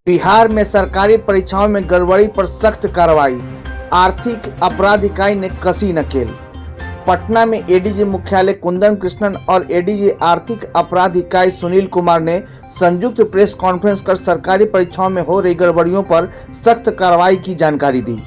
बिहार में सरकारी परीक्षाओं में गड़बड़ी पर सख्त कार्रवाई, आर्थिक अपराध इकाई ने कसी नकेल। पटना में एडीजी मुख्यालय कुंदन कृष्णन और एडीजी आर्थिक अपराध इकाई सुनील कुमार ने संयुक्त प्रेस कॉन्फ्रेंस कर सरकारी परीक्षाओं में हो रही गड़बड़ियों पर सख्त कार्रवाई की जानकारी दी।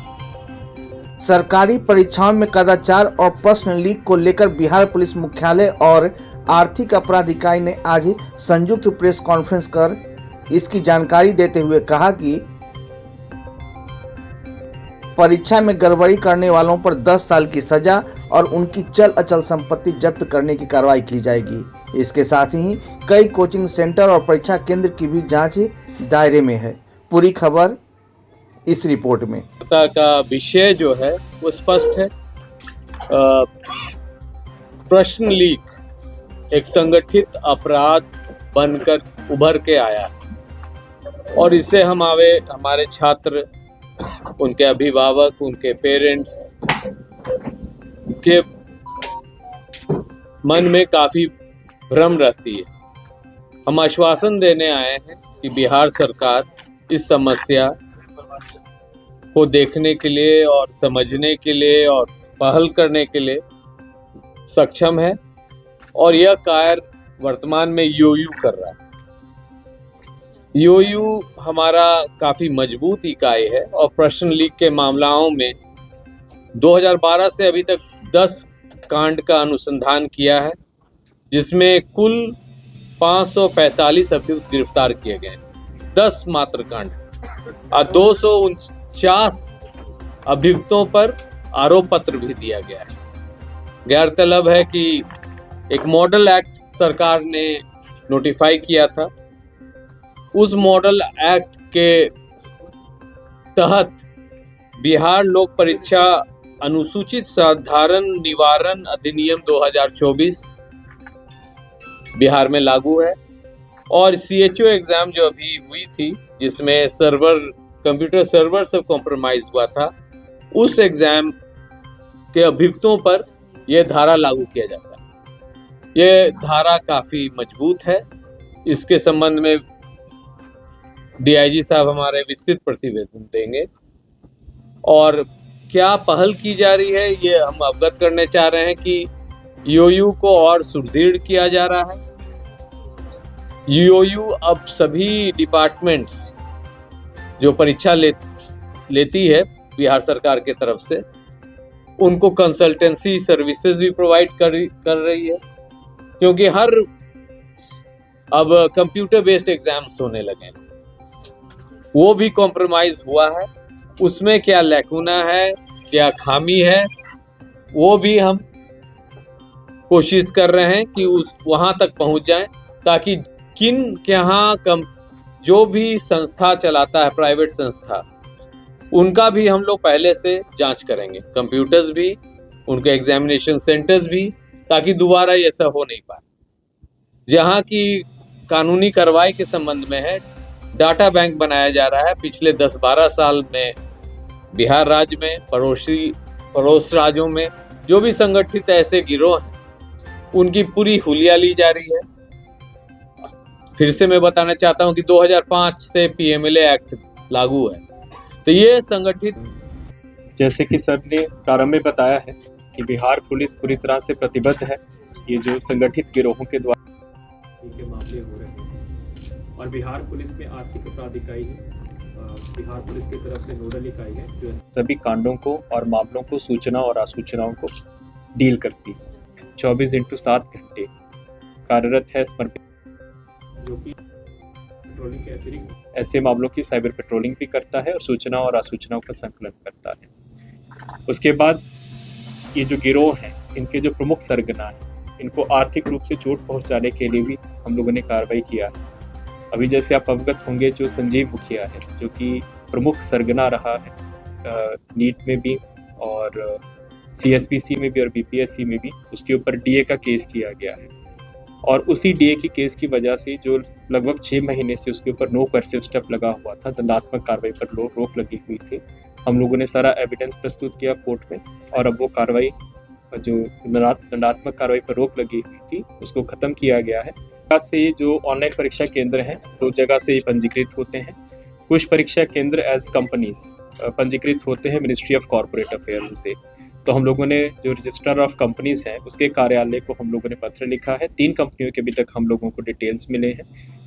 सरकारी परीक्षाओं में कदाचार और प्रश्न लीक को लेकर बिहार पुलिस मुख्यालय और आर्थिक अपराध इकाई ने आज संयुक्त प्रेस कॉन्फ्रेंस कर इसकी जानकारी देते हुए कहा कि परीक्षा में गड़बड़ी करने वालों पर 10 साल की सजा और उनकी चल अचल संपत्ति जब्त करने की कार्रवाई की जाएगी। इसके साथ ही कई कोचिंग सेंटर और परीक्षा केंद्र की भी जांच दायरे में है। पूरी खबर इस रिपोर्ट में। का विषय जो है वो स्पष्ट है। प्रश्न लीक एक संगठित अपराध बनकर उभर के आया और इससे हमारे छात्र, उनके अभिभावक, उनके पेरेंट्स के मन में काफी भ्रम रहती है। हम आश्वासन देने आए हैं कि बिहार सरकार इस समस्या को देखने के लिए और समझने के लिए और पहल करने के लिए सक्षम है और यह कार्य वर्तमान में यूयू कर रहा है। यूयू हमारा काफी मजबूत इकाई है और प्रश्न लीक के मामलों में 2012 से अभी तक 10 कांड का अनुसंधान किया है, जिसमें कुल 545 अभियुक्त गिरफ्तार किए गए, 10 मात्र कांड और 249 अभियुक्तों पर आरोप पत्र भी दिया गया है। गौरतलब है कि एक मॉडल एक्ट सरकार ने नोटिफाई किया था। उस मॉडल एक्ट के तहत बिहार लोक परीक्षा अनुसूचित साधारण निवारण अधिनियम 2024 बिहार में लागू है और सीएचओ एग्जाम जो अभी हुई थी, जिसमें कंप्यूटर सर्वर सब कॉम्प्रोमाइज हुआ था, उस एग्जाम के अभियुक्तों पर यह धारा लागू किया जाता है। यह धारा काफी मजबूत है। इसके संबंध में डीआईजी साहब हमारे विस्तृत प्रतिवेदन देंगे और क्या पहल की जा रही है ये हम अवगत करने चाह रहे हैं कि यूयू को और सुदृढ़ किया जा रहा है। यूयू अब सभी डिपार्टमेंट्स जो परीक्षा लेती है बिहार सरकार के तरफ से, उनको कंसल्टेंसी सर्विसेज भी प्रोवाइड कर रही है, क्योंकि अब कंप्यूटर बेस्ड एग्जाम्स होने लगे हैं। वो भी कॉम्प्रोमाइज हुआ है। उसमें क्या लैकुना है, क्या खामी है, वो भी हम कोशिश कर रहे हैं कि वहां तक पहुंच जाएं, ताकि जो भी संस्था चलाता है, प्राइवेट संस्था, उनका भी हम लोग पहले से जांच करेंगे, कंप्यूटर्स भी, उनके एग्जामिनेशन सेंटर्स भी, ताकि दोबारा ये सब हो नहीं पाए। जहां की कानूनी कार्रवाई के संबंध में है, डाटा बैंक बनाया जा रहा है। पिछले 10-12 साल में बिहार राज्य में पड़ोस राज्यों में जो भी संगठित ऐसे गिरोह हैं, उनकी पूरी हुलिया ली जा रही है। फिर से मैं बताना चाहता हूं कि 2005 से पीएमएलए एक्ट लागू है। तो ये संगठित, जैसे कि सर ने प्रारंभ में बताया है कि बिहार पुलिस पूरी तरह से प्रतिबद्ध है ये जो संगठित गिरोहों के द्वारा के मामले हो रहे हैं, और बिहार पुलिस में आर्थिक अपराध इकाई है, बिहार पुलिस की तरफ से नोडल इकाई है जो सभी कांडों को और मामलों को, सूचना और आसूचनाओं को डील करती है। 24/7 घंटे कार्यरत है समर्पित, जो कि पेट्रोलिंग के अतिरिक्त ऐसे मामलों की साइबर पेट्रोलिंग भी करता है और सूचना और आसूचनाओं का संकलन करता है। उसके बाद ये जो गिरोह हैं, इनके जो प्रमुख सरगना हैं, इनको आर्थिक रूप से चोट पहुंचाने के लिए भी हम लोगों ने कार्रवाई किया है। अभी जैसे आप अवगत होंगे, जो संजीव मुखिया है, जो कि प्रमुख सरगना रहा है नीट में भी और सीएसपीसी में भी और बीपीएससी में भी, उसके ऊपर डीए का केस किया गया है और उसी डीए की केस की वजह से जो लगभग 6 महीने से उसके ऊपर नो कर्सिव स्टेप लगा हुआ था, दंडात्मक कार्रवाई पर रोक लगी हुई थी। हम लोगों ने सारा एविडेंस प्रस्तुत किया कोर्ट में और अब वो कार्रवाई, जो दंडात्मक कार्रवाई पर रोक लगी हुई थी, उसको खत्म किया गया है। से जो ऑनलाइन परीक्षा केंद्र हैं, 2 जगह से पंजीकृत होते हैं। कुछ परीक्षा केंद्र एज कंपनीज पंजीकृत होते हैं मिनिस्ट्री ऑफ कॉर्पोरेट अफेयर्स से। तो हम लोगों ने जो रजिस्ट्रार ऑफ कंपनीज है उसके कार्यालय को हम लोगों ने पत्र लिखा है। 3 कंपनियों के अभी तक हम लोगों को डिटेल्स मिले हैं,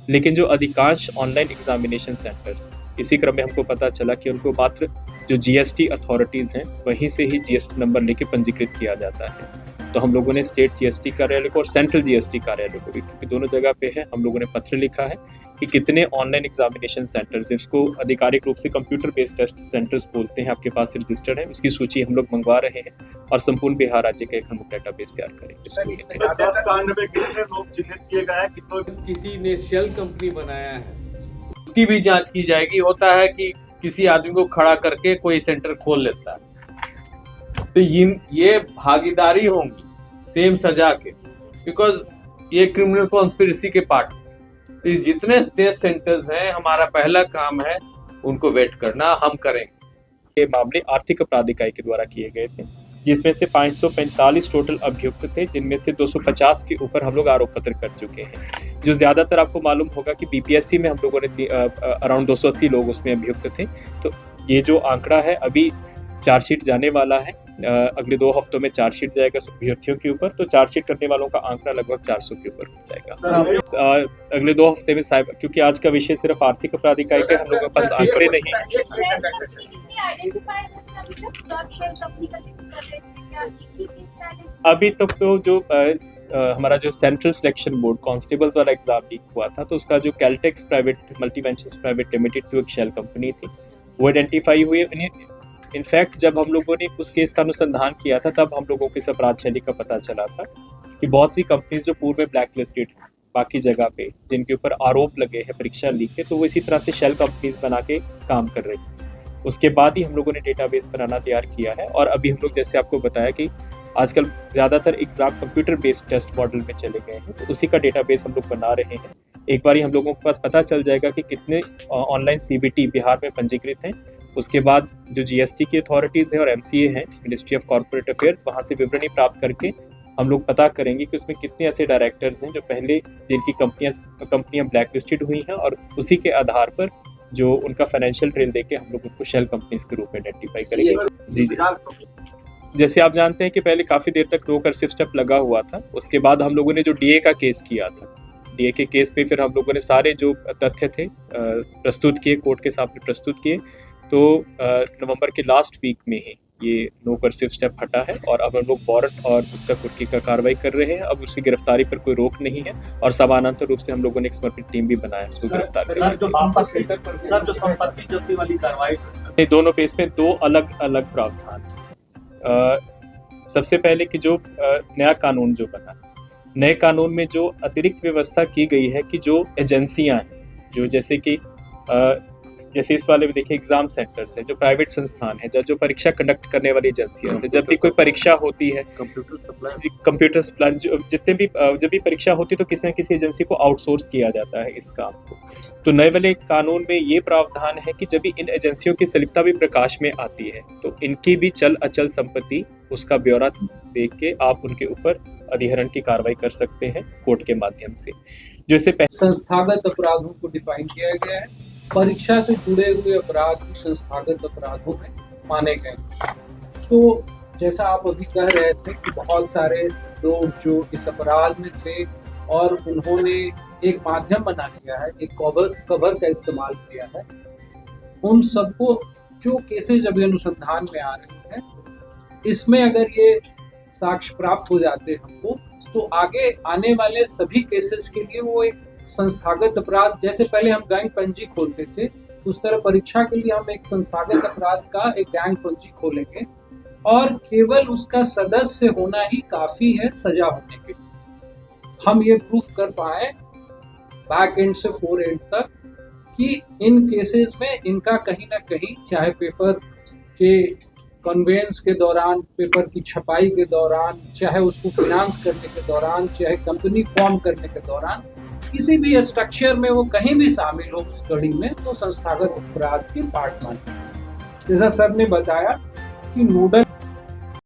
लेकिन जो अधिकांश ऑनलाइन एग्जामिनेशन सेंटर्स, इसी क्रम में हमको पता चला कि उनको मात्र जो जीएसटी अथॉरिटीज़ हैं वहीं से ही जीएसटी नंबर लेके पंजीकृत किया जाता है। तो हम लोगों ने स्टेट जीएसटी कार्यालय को और सेंट्रल जीएसटी कार्यालय को भी, क्योंकि दोनों जगह पे है, हम लोगों ने पत्र लिखा है कि कितने ऑनलाइन एग्जामिनेशन सेंटर्स, इसको आधिकारिक रूप से कंप्यूटर बेस्ड टेस्ट सेंटर्स बोलते हैं, आपके पास रजिस्टर्ड है। उसकी सूची हम लोग मंगवा रहे हैं और संपूर्ण बिहार राज्य का एक हम डेटाबेस तैयार करेंगे। किसी ने शेल कंपनी बनाया है उसकी भी जांच की जाएगी। होता है कि किसी आदमी को खड़ा करके कोई सेंटर खोल लेता है, तो ये भागीदारी होंगी सेम सजा के, बिकॉज ये क्रिमिनल कॉन्स्पिरेसी के पार्ट। तो जितने टेस्ट सेंटर्स हैं, हमारा पहला काम है उनको वेट करना, हम करेंगे। ये मामले आर्थिक अपराध इकाई के द्वारा किए गए थे, जिसमें से 545 टोटल अभियुक्त थे, जिनमें से 250 के ऊपर हम लोग आरोप पत्र कर चुके हैं। जो ज़्यादातर आपको मालूम होगा कि बीपीएससी में हम लोगों ने अराउंड 280 लोग उसमें अभियुक्त थे। तो ये जो आंकड़ा है, अभी चार्जशीट जाने वाला है, अगले 2 हफ्तों में चार्जशीट जाएगा अभ्यर्थियों के ऊपर। तो चार्जशीट करने वालों का आंकड़ा लगभग 400 के ऊपर हो जाएगा अगले 2 हफ्ते में साइबर, क्योंकि आज का विषय सिर्फ आर्थिक अपराध इकाई का, हम लोगों के पास आंकड़े नहीं। अभी तक तो जो हमारा जो सेंट्रल सिलेक्शन बोर्ड कांस्टेबल्स वाला एग्जाम लीक हुआ था, तो उसका जो कैलटेक्स प्राइवेट मल्टीवेंचर्स प्राइवेट लिमिटेड थी, एक शेल कंपनी थी, वो आइडेंटिफाई हुई। इनफैक्ट जब हम लोगों ने उस केस का अनुसंधान किया था, तब हम लोगों को इस अपराध शैली का पता चला था कि बहुत सी कंपनीज जो पूर्व में ब्लैक लिस्टेड हैं बाकी जगह पे, जिनके ऊपर आरोप लगे हैं परीक्षा लीक के, तो वो इसी तरह से शेल कंपनीज बना के काम कर रही हैं। उसके बाद ही हम लोगों ने डेटाबेस बनाना तैयार किया है। और अभी हम लोग, जैसे आपको बताया कि आजकल ज़्यादातर exam computer based test model में चले गए हैं, तो उसी का डेटाबेस हम लोग बना रहे हैं। एक बार ही हम लोगों के पास पता चल जाएगा कि कितने ऑनलाइन सीबीटी बिहार में पंजीकृत हैं, उसके बाद जो जीएसटी की अथॉरिटीज़ हैं और एमसीए हैं, मिनिस्ट्री ऑफ कॉर्पोरेट अफेयर्स, वहाँ से विवरणी प्राप्त करके हम लोग पता करेंगे कि उसमें कितने ऐसे डायरेक्टर्स हैं जो पहले जिनकी कंपनियां ब्लैक लिस्टेड हुई हैं, और उसी के आधार पर जो उनका फाइनेंशियल ट्रेल देके हम लोग उनको शेल कंपनीज के रूप में आइडेंटिफाई करेंगे। जी। जैसे आप जानते हैं कि पहले काफ़ी देर तक नो कर्सिव स्टेप लगा हुआ था। उसके बाद हम लोगों ने जो डीए का केस किया था, डीए के केस पे फिर हम लोगों ने सारे जो तथ्य थे प्रस्तुत किए, कोर्ट के सामने प्रस्तुत किए। तो नवंबर के लास्ट वीक में ही ये नो कर्सिव स्टेप हटा है, और अब हम लोग वारंट और उसका कुर्की का कार्रवाई कर रहे हैं। अब उसकी गिरफ्तारी पर कोई रोक नहीं है, और समानांतर रूप से हम लोगों ने एक समर्पित टीम भी बनाया उसको गिरफ्तार करने। दोनों केस में 2 अलग अलग प्रावधान। सबसे पहले कि जो नया कानून जो बना, नए कानून में जो अतिरिक्त व्यवस्था की गई है कि जो एजेंसियां हैं, जो जैसे कि जैसे इस वाले में देखिए एग्जाम सेंटर्स है, जो प्राइवेट संस्थान है, जो परीक्षा कंडक्ट करने वाली एजेंसियां हैं, जब भी कोई परीक्षा होती है, कंप्यूटर सप्लाई, जितने भी जब भी परीक्षा होती है तो किसी न किसी एजेंसी को आउटसोर्स किया जाता है इस काम को। तो नए वाले कानून में ये प्रावधान है कि जब भी इन एजेंसियों की संलिप्तता भी प्रकाश में आती है, तो इनकी भी चल अचल संपत्ति उसका ब्यौरा देख के आप उनके ऊपर अधिहरण की कार्रवाई कर सकते हैं कोर्ट के माध्यम से। जैसे संस्थागत अपराधों को डिफाइन किया गया है, परीक्षा से जुड़े हुए अपराध संस्थागत अपराधों में माने गए। तो जैसा आप अभी कह रहे थे कि बहुत सारे लोग जो इस अपराध में थे और उन्होंने एक माध्यम बना लिया है, एक कवर का इस्तेमाल किया है, उन सबको जो केसेस अभी अनुसंधान में आ रहे हैं, इसमें अगर ये साक्ष्य प्राप्त हो जाते हमको, तो आगे आने वाले सभी केसेस के लिए वो एक संस्थागत अपराध, जैसे पहले हम गैंग पंजी खोलते थे, उस तरह परीक्षा के लिए हम एक संस्थागत अपराध का एक गैंग पंजी खोलेंगे, और केवल उसका सदस्य होना ही काफी है सजा होने के लिए। हम ये प्रूफ कर पाए बैक एंड से फोर एंड तक कि इन केसेस में इनका कहीं ना कहीं, चाहे पेपर के कन्वेंस के दौरान, पेपर की छपाई के दौरान, चाहे उसको फिनांस करने के दौरान, चाहे कंपनी फॉर्म करने के दौरान, किसी भी स्ट्रक्चर में वो कहीं भी शामिल हो उस कड़ी में, तो संस्थागत अपराध के पार्ट माने। जैसा सर ने बताया कि नोडल